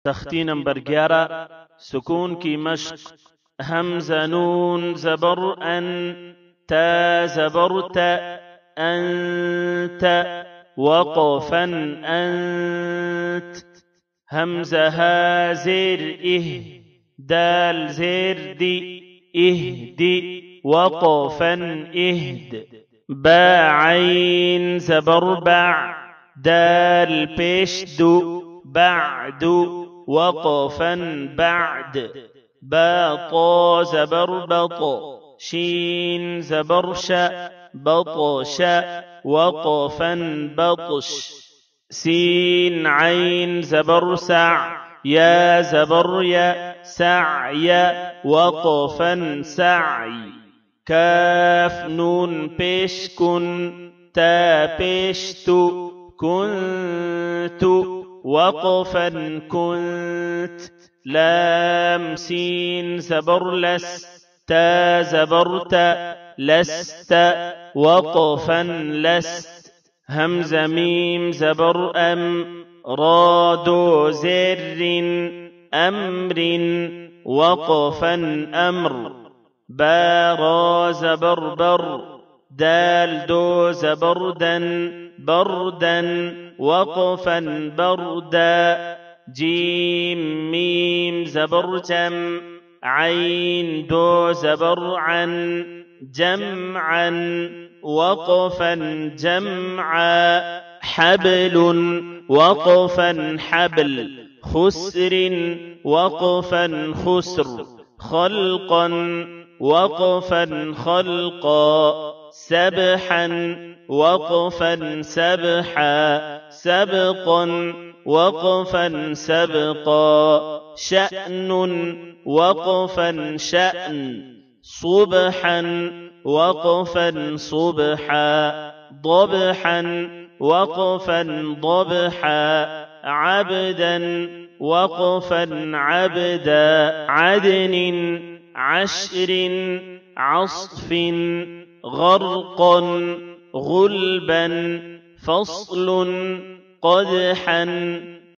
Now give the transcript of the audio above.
تختی نمبر 11 سکون کی مشق همزه نون زبر ان تا زبر تا انت وقفا انت همزه ها زیر اه دال زیر دی اهدي وقفا اهد با عين زبر بع دال پیش دو بعد وقفا بعد با طا زبر بط شين زبر شا بطش وقفا بطش سين عين زبر سع يا زبر يا سعي وقفا سعي كاف نون پیش كن تا پیش تو كنت وقفا كنت لام سين زبر لس تا زبرت لست وقفا لست همزة ميم زبر أم رادو زر أمر وقفا أمر بارا زبر بر دال دو زبردا بردا وقفا بردا جيم ميم زبر جم عين دو زبر عن جمعا وقفا جمعا حبل وقفا حبل خسر وقفا خسر خلقا وقفا خلقا سبحا وقفا سبحا سبقا وقفا سبقا شأن وقفا شأن صبحا وقفا صبحا ضبحا وقفا ضبحا عبدا وقفا عبدا عدن عشر عصف غرقا غلبا فصل قدحا